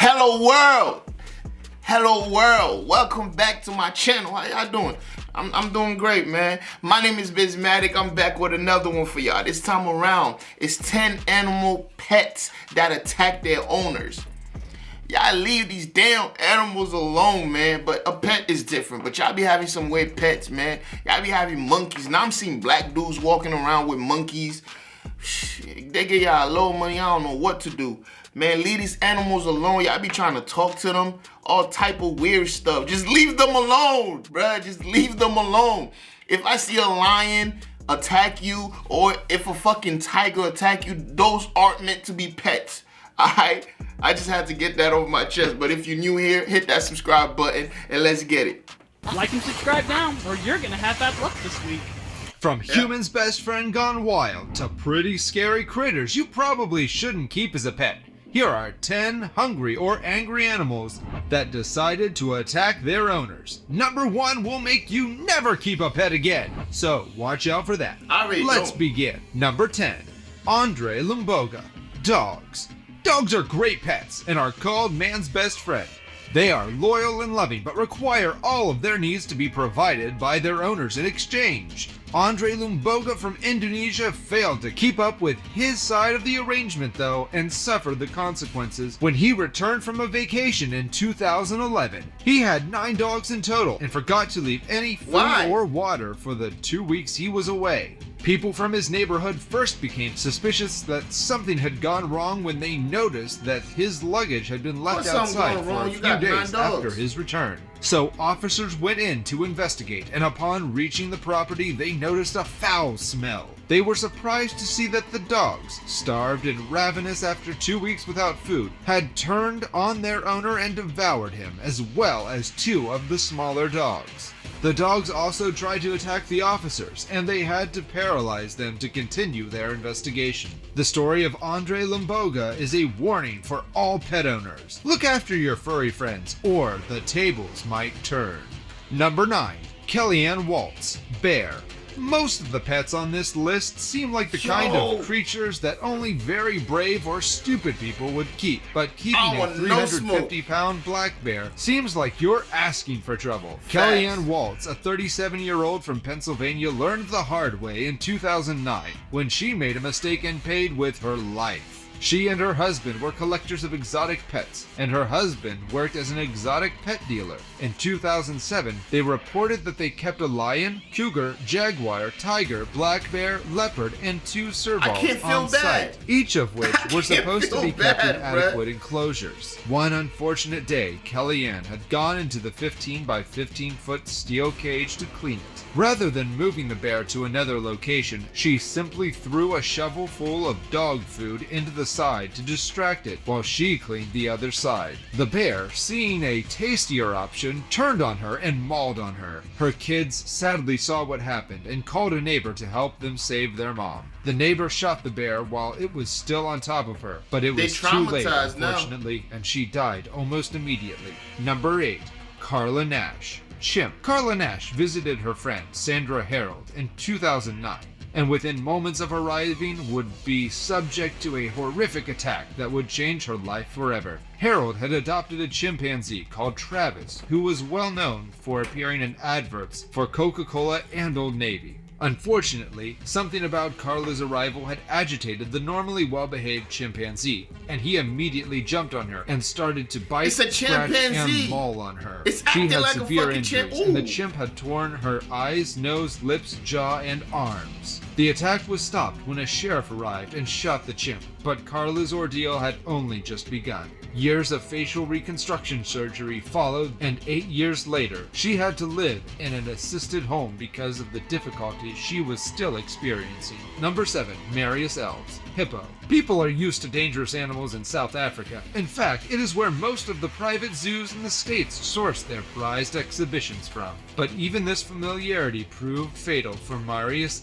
Hello world! Hello world! Welcome back to my channel. How y'all doing? I'm doing great, man. My name is BizMatik. I'm back with another one for y'all. This time around, it's 10 animal pets that attack their owners. Y'all leave these damn animals alone, man. But a pet is different. But y'all be having some weird pets, man. Y'all be having monkeys. Now I'm seeing black dudes walking around with monkeys. They get y'all a low money. I don't know what to do. Man, leave these animals alone. Y'all be trying to talk to them. All type of weird stuff. Just leave them alone, bruh. Just leave them alone. If I see a lion attack you, or if a fucking tiger attack you, those aren't meant to be pets. Alright? I just had to get that off my chest. But if you're new here, hit that subscribe button and let's get it. Like and subscribe now, or you're gonna have bad luck this week. From humans' best friend gone wild to pretty scary critters you probably shouldn't keep as a pet, here are 10 hungry or angry animals that decided to attack their owners. Number 1 will make you never keep a pet again, so watch out for that. Let's begin. Number 10. Andre Lumboga. Dogs. Dogs are great pets and are called man's best friend. They are loyal and loving, but require all of their needs to be provided by their owners in exchange. Andre Lumboga from Indonesia failed to keep up with his side of the arrangement though, and suffered the consequences when he returned from a vacation in 2011. He had 9 dogs in total and forgot to leave any food or water for the 2 weeks he was away. People from his neighborhood first became suspicious that something had gone wrong when they noticed that his luggage had been left outside for a few days after his return. So officers went in to investigate, and upon reaching the property, they noticed a foul smell. They were surprised to see that the dogs, starved and ravenous after 2 weeks without food, had turned on their owner and devoured him, as well as 2 of the smaller dogs. The dogs also tried to attack the officers, and they had to paralyze them to continue their investigation. The story of Andre Lumboga is a warning for all pet owners. Look after your furry friends, or the tables might turn. Number 9. Kellyanne Waltz. Bear. Most of the pets on this list seem like the kind of creatures that only very brave or stupid people would keep, but keeping a 350-pound black bear seems like you're asking for trouble. Kellyanne Waltz, a 37-year-old from Pennsylvania, learned the hard way in 2009 when she made a mistake and paid with her life. She and her husband were collectors of exotic pets, and her husband worked as an exotic pet dealer. In 2007, they reported that they kept a lion, cougar, jaguar, tiger, black bear, leopard, and 2 servals on site, each of which were supposed to be kept in adequate enclosures. One unfortunate day, Kellyanne had gone into the 15 by 15 foot steel cage to clean it. Rather than moving the bear to another location, she simply threw a shovel full of dog food into the side to distract it while she cleaned the other side. The bear, seeing a tastier option, turned on her and mauled on her. Her kids sadly saw what happened and called a neighbor to help them save their mom. The neighbor shot the bear while it was still on top of her, but it was too late, unfortunately, and she died almost immediately. Number 8. Carla Nash. Chimp. Carla Nash visited her friend Sandra Harold in 2009, and within moments of arriving would be subject to a horrific attack that would change her life forever. Harold had adopted a chimpanzee called Travis, who was well known for appearing in adverts for Coca-Cola and Old Navy. Unfortunately, something about Carla's arrival had agitated the normally well-behaved chimpanzee, and he immediately jumped on her and started to bite, scratch, and maul on her. She had severe injuries, and the chimp had torn her eyes, nose, lips, jaw, and arms. The attack was stopped when a sheriff arrived and shot the chimp, but Carla's ordeal had only just begun. Years of facial reconstruction surgery followed, and 8 years later, she had to live in an assisted home because of the difficulties she was still experiencing. Number 7. Elves. Hippo. People are used to dangerous animals in South Africa. In fact, it is where most of the private zoos in the States source their prized exhibitions from. But even this familiarity proved fatal for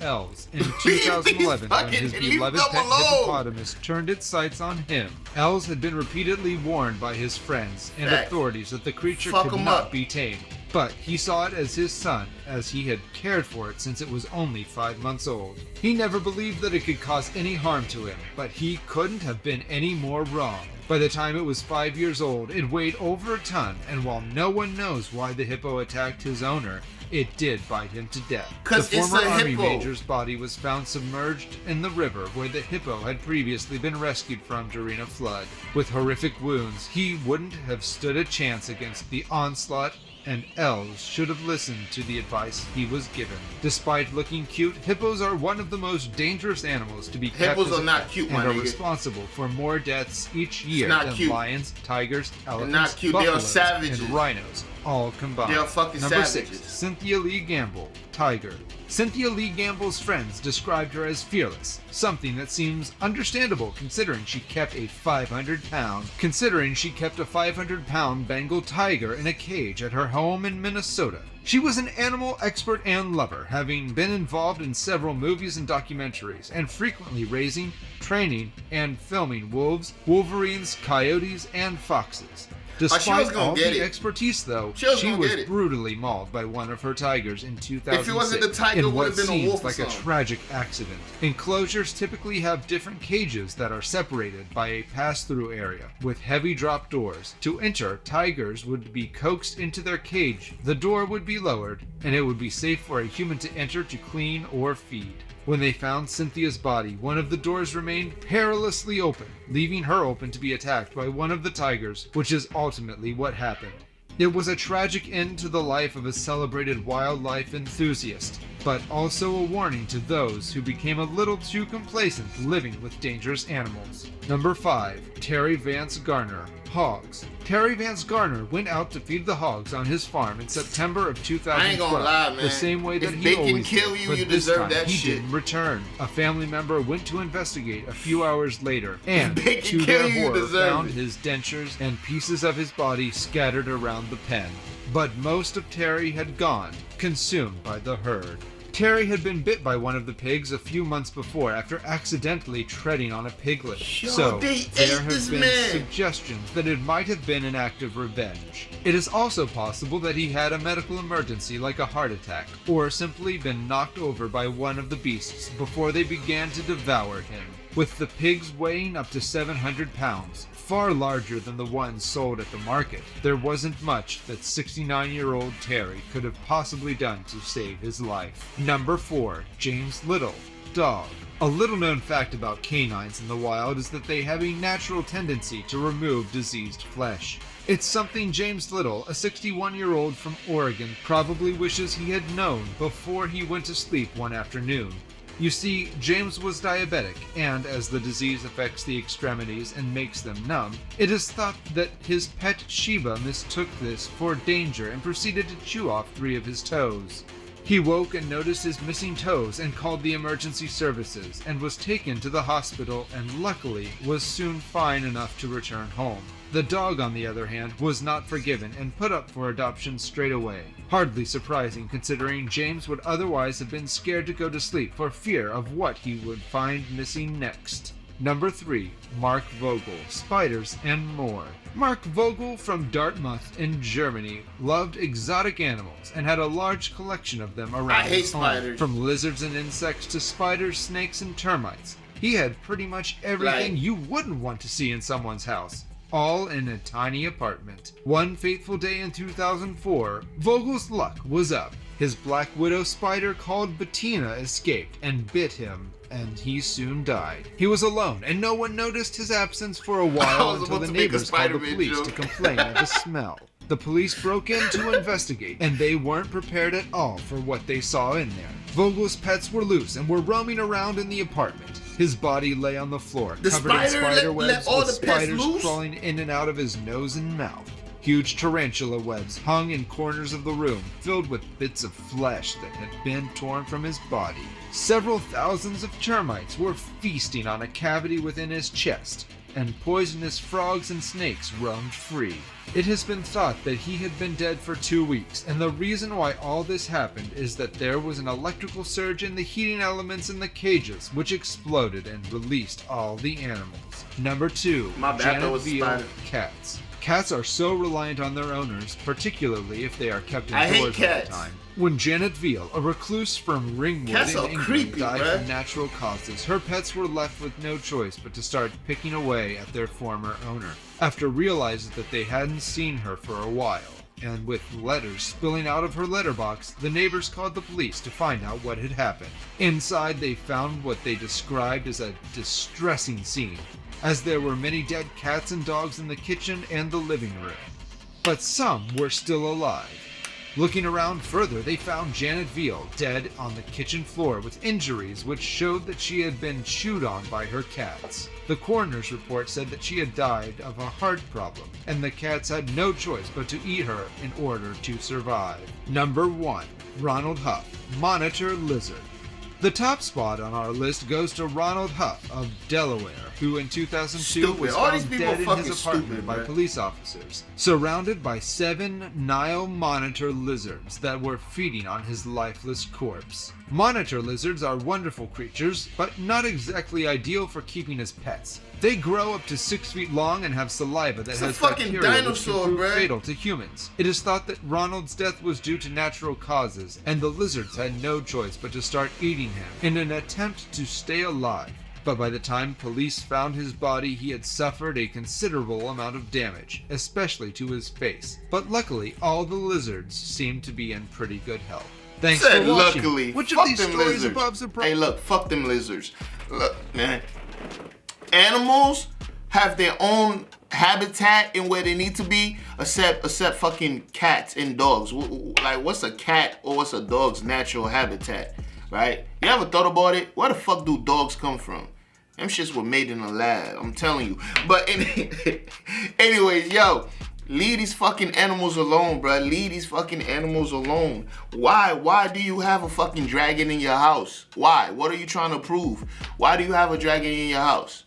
Elves in 2011 when his beloved pet hippopotamus turned its sights on him. Elves had been repeatedly warned by his friends and authorities that the creature could not be tamed. But he saw it as his son, as he had cared for it since it was only 5 months old. He never believed that it could cause any harm to him, but he couldn't have been any more wrong. By the time it was 5 years old, it weighed over a ton, and while no one knows why the hippo attacked his owner, it did bite him to death. The 'Cause it's former a army hippo. major's body was found submerged in the river where the hippo had previously been rescued from during a flood. With horrific wounds, he wouldn't have stood a chance against the onslaught, and Elves should have listened to the advice he was given. Despite looking cute, hippos are one of the most dangerous animals to be kept Hippos as are a not pet cute, and my are nigga. responsible for more deaths each year not than cute. lions, tigers, elephants, not cute. They are buffaloes, savages. and rhinos, all combined. They are fucking Number savages. 6. Cynthia Lee Gamble, tiger. Cynthia Lee Gamble's friends described her as fearless, something that seems understandable considering she kept a 500-pound Bengal tiger in a cage at her home in Minnesota. She was an animal expert and lover, having been involved in several movies and documentaries, and frequently raising, training, and filming wolves, wolverines, coyotes, and foxes. she was Despite gonna all get the it. expertise, though, She was she gonna was get it. brutally mauled by one of her tigers in 2006 If it wasn't the tiger, it in would what have been a seems wolf or like a something. tragic accident. Enclosures typically have different cages that are separated by a pass-through area with heavy drop doors. To enter, tigers would be coaxed into their cage, the door would be lowered, and it would be safe for a human to enter to clean or feed. When they found Cynthia's body, one of the doors remained perilously open, leaving her open to be attacked by one of the tigers, which is ultimately what happened. It was a tragic end to the life of a celebrated wildlife enthusiast, but also a warning to those who became a little too complacent living with dangerous animals. Number 5. Terry Vance Garner, Hogs. Terry Vance Garner went out to feed the hogs on his farm in September of 2012. I ain't gonna lie, man. The same way that If he bacon always kill did, you, but you this deserve time that he shit. didn't return. A family member went to investigate a few hours later, and bacon to kill their you, you horror, deserve found it. his dentures and pieces of his body scattered around the pen. But most of Terry had gone, consumed by the herd. Terry had been bit by one of the pigs a few months before after accidentally treading on a piglet. Yo, So, they there ate have this been man. suggestions that it might have been an act of revenge. It is also possible that he had a medical emergency like a heart attack, or simply been knocked over by one of the beasts before they began to devour him. With the pigs weighing up to 700 pounds, far larger than the ones sold at the market, there wasn't much that 69-year-old Terry could have possibly done to save his life. Number 4. James Little, dog. A little-known fact about canines in the wild is that they have a natural tendency to remove diseased flesh. It's something James Little, a 61-year-old from Oregon, probably wishes he had known before he went to sleep one afternoon. You see, James was diabetic, and as the disease affects the extremities and makes them numb, it is thought that his pet Sheba mistook this for danger and proceeded to chew off 3 of his toes. He woke and noticed his missing toes and called the emergency services and was taken to the hospital and luckily was soon fine enough to return home. The dog, on the other hand, was not forgiven and put up for adoption straight away. Hardly surprising considering James would otherwise have been scared to go to sleep for fear of what he would find missing next. Number 3. Mark Vogel, Spiders and More. Mark Vogel from Dartmouth in Germany loved exotic animals and had a large collection of them around I hate his home. spiders. From lizards and insects to spiders, snakes, and termites. He had pretty much everything Like- you wouldn't want to see in someone's house, all in a tiny apartment. One fateful day in 2004, Vogel's luck was up. His black widow spider called Bettina escaped and bit him, and he soon died. He was alone, and no one noticed his absence for a I while was until about the to make a neighbors called the Spider-Man police joke. to complain of the smell. The police broke in to investigate, and they weren't prepared at all for what they saw in there. Vogel's pets were loose and were roaming around in the apartment. His body lay on the floor, The covered in spider spider let webs all with the pets spiders loose? crawling in and out of his nose and mouth. Huge tarantula webs hung in corners of the room, filled with bits of flesh that had been torn from his body. Several thousands of termites were feasting on a cavity within his chest, and poisonous frogs and snakes roamed free. It has been thought that he had been dead for 2 weeks, and the reason why all this happened is that there was an electrical surge in the heating elements in the cages, which exploded and released all the animals. Number 2. My bad, that Janet was a Veal, spider. cats. Cats are so reliant on their owners, particularly if they are kept I hate indoors all the cats. time. When Janet Veal, a recluse from Ringwood Cats in are England, creepy, died bruh. from natural causes, her pets were left with no choice but to start picking away at their former owner. After realizing that they hadn't seen her for a while, and with letters spilling out of her letterbox, the neighbors called the police to find out what had happened. Inside, they found what they described as a distressing scene, as there were many dead cats and dogs in the kitchen and the living room. But some were still alive. Looking around further, they found Janet Veal dead on the kitchen floor with injuries which showed that she had been chewed on by her cats. The coroner's report said that she had died of a heart problem, and the cats had no choice but to eat her in order to survive. Number 1. Ronald Huff, Monitor Lizard. The top spot on our list goes to Ronald Huff of Delaware, who in 2002 Stupid. was All these found people dead in fucking his apartment stupid, by man. police officers, surrounded by 7 Nile monitor lizards that were feeding on his lifeless corpse. Monitor lizards are wonderful creatures, but not exactly ideal for keeping as pets. They grow up to 6 feet long and have saliva that It's a has fucking bacteria which can dinosaur, prove bruh. fatal to humans. It is thought that Ronald's death was due to natural causes, and the lizards had no choice but to start eating him in an attempt to stay alive. But by the time police found his body, he had suffered a considerable amount of damage, especially to his face. But luckily, all the lizards seemed to be in pretty good health. Thanks Said for watching. luckily. Which Fuck of these them stories lizards. above surprise? Hey, look, fuck them lizards. Look, man. Animals have their own habitat and where they need to be, except fucking cats and dogs. Like, what's a cat or what's a dog's natural habitat, right? You ever thought about it? Where the fuck do dogs come from? Them shits were made in a lab, I'm telling you. But anyways, yo, leave these fucking animals alone, bruh. Leave these fucking animals alone. Why? Why do you have a fucking dragon in your house? Why? What are you trying to prove? Why do you have a dragon in your house?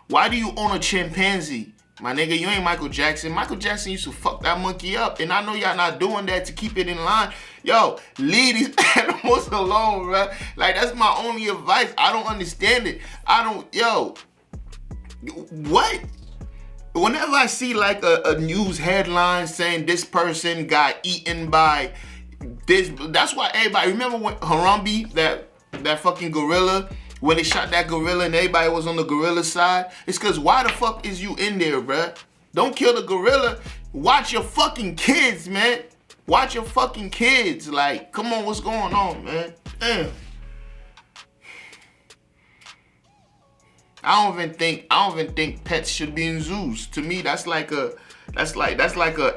Why do you own a chimpanzee? My nigga, you ain't Michael Jackson. Michael Jackson used to fuck that monkey up. And I know y'all not doing that to keep it in line. Yo, leave these animals alone, bruh. Like, that's my only advice. I don't understand it. What? Whenever I see like a news headline saying this person got eaten by this, that's why everybody, remember when Harambe, that fucking gorilla, when they shot that gorilla and everybody was on the gorilla side? It's because why the fuck is you in there, bruh? Don't kill the gorilla. Watch your fucking kids, man. Watch your fucking kids. Like, come on, what's going on, man? Damn. I don't even think pets should be in zoos. To me, that's like a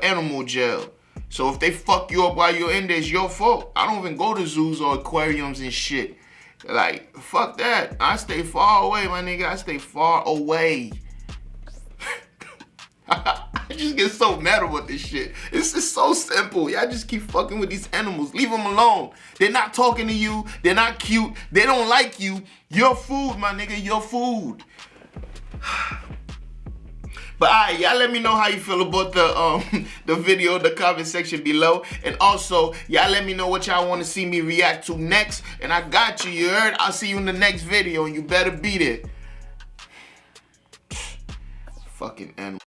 animal jail. So if they fuck you up while you're in there, it's your fault. I don't even go to zoos or aquariums and shit. Like, fuck that. I stay far away, my nigga. I stay far away. I just get so mad about this shit. It's just so simple. Y'all just keep fucking with these animals. Leave them alone. They're not talking to you. They're not cute. They don't like you. Your food, my nigga. Your food. But alright, y'all let me know how you feel about the video in the comment section below. And also, y'all let me know what y'all want to see me react to next. And I got you, you heard? I'll see you in the next video and you better be there. Fucking animal.